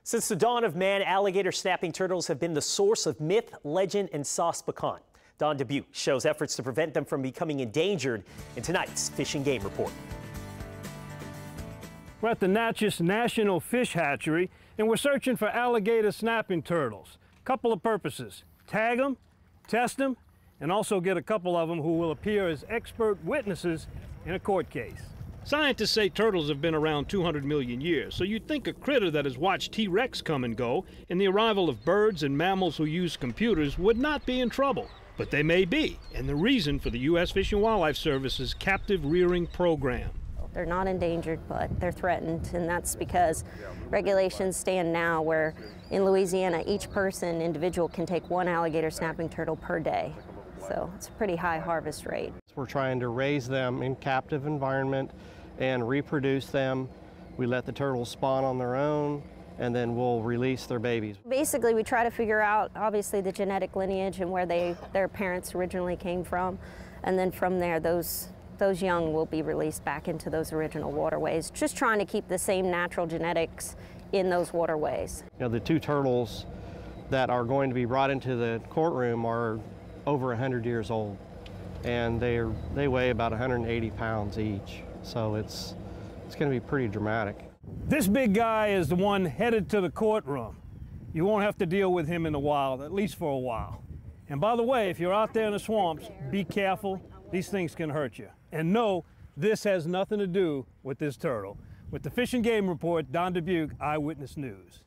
Since the dawn of man, alligator snapping turtles have been the source of myth, legend, and sauce pecan. Don Dubuque shows efforts to prevent them from becoming endangered in tonight's Fish and Game Report. We're at the Natchez National Fish Hatchery, and we're searching for alligator snapping turtles. Couple of purposes: tag them, test them, and also get a couple of them who will appear as expert witnesses in a court case. Scientists say turtles have been around 200 million years, so you'd think a critter that has watched T-Rex come and go and the arrival of birds and mammals who use computers would not be in trouble. But they may be, and the reason for the U.S. Fish and Wildlife Service's captive rearing program. They're not endangered, but they're threatened, and that's because regulations stand now where in Louisiana each individual can take one alligator snapping turtle per day. So it's a pretty high harvest rate. We're trying to raise them in captive environment and reproduce them. We let the turtles spawn on their own, and then we'll release their babies. Basically, we try to figure out, obviously, the genetic lineage and where their parents originally came from, and then from there, those young will be released back into those original waterways, just trying to keep the same natural genetics in those waterways. You know, the two turtles that are going to be brought into the courtroom are over 100 years old, and they weigh about 180 pounds each, so it's going to be pretty dramatic. This big guy is the one headed to the courtroom. You won't have to deal with him in the wild, at least for a while. And by the way, if you're out there in the swamps, be careful. These things can hurt you. And no, this has nothing to do with this turtle. With the Fish and Game Report, Don Dubuque, Eyewitness News.